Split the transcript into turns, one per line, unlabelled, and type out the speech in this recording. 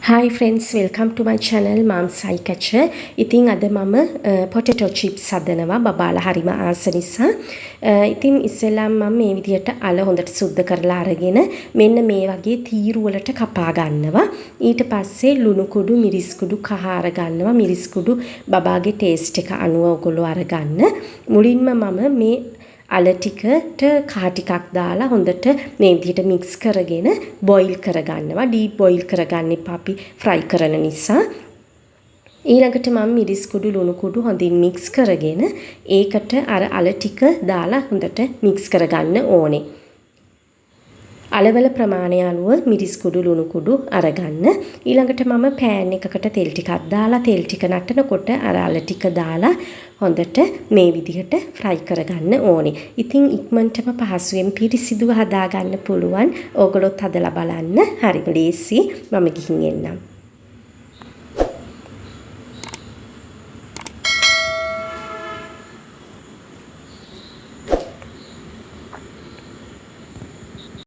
Hi friends, welcome to my channel Mom's Eye Catcher. ඉතින් අද මම potato chips හදනවා බබාලා හරිම ආස නිසා. ඉතින් ඉස්සෙල්ලාම මම මේ විදිහට අල හොඳට සුද්ධ කරලා අරගෙන මෙන්න මේ වගේ තීරු වලට කපා ගන්නවා. ඊට පස්සේ ලුණු කුඩු, මිරිස් කුඩු කහ අරගන්නවා. මිරිස් කුඩු බබාගේ ටේස්ට් එක අනුව ඔයගොල්ලෝ අරගන්න. මුලින්ම මම මේ අල ටිකට කහ ටිකක් දාලා හොඳට මේ විදිහට මික්ස් කරගෙන බොයිල් කරගන්නවා. ඩීප් බොයිල් කරගන්න එපා අපි ෆ්‍රයි කරන නිසා. ඊළඟට මම මිරිස් කුඩු ලුණු කුඩු හොඳින් මික්ස් කරගෙන ඒකට අර අල ටික දාලා හොඳට මික්ස් කරගන්න ඕනේ. අලවල ප්‍රමාණය අනුව මිරිස් කුඩු ලුණු කුඩු අරගන්න. ඊළඟට මම පෑන් එකකට තෙල් ටිකක් දාලා තෙල් ටික නටනකොට අර අල ටික දාලා හොඳට මේ විදිහට ෆ්‍රයි කරගන්න ඕනේ. ඉතින් ඉක්මනටම පහසුවෙන් පිරිසිදුව හදාගන්න පුළුවන්. ඕගොල්ලොත් හදලා බලන්න. හරිම ලේසි. මම ගිහින් එන්නම්.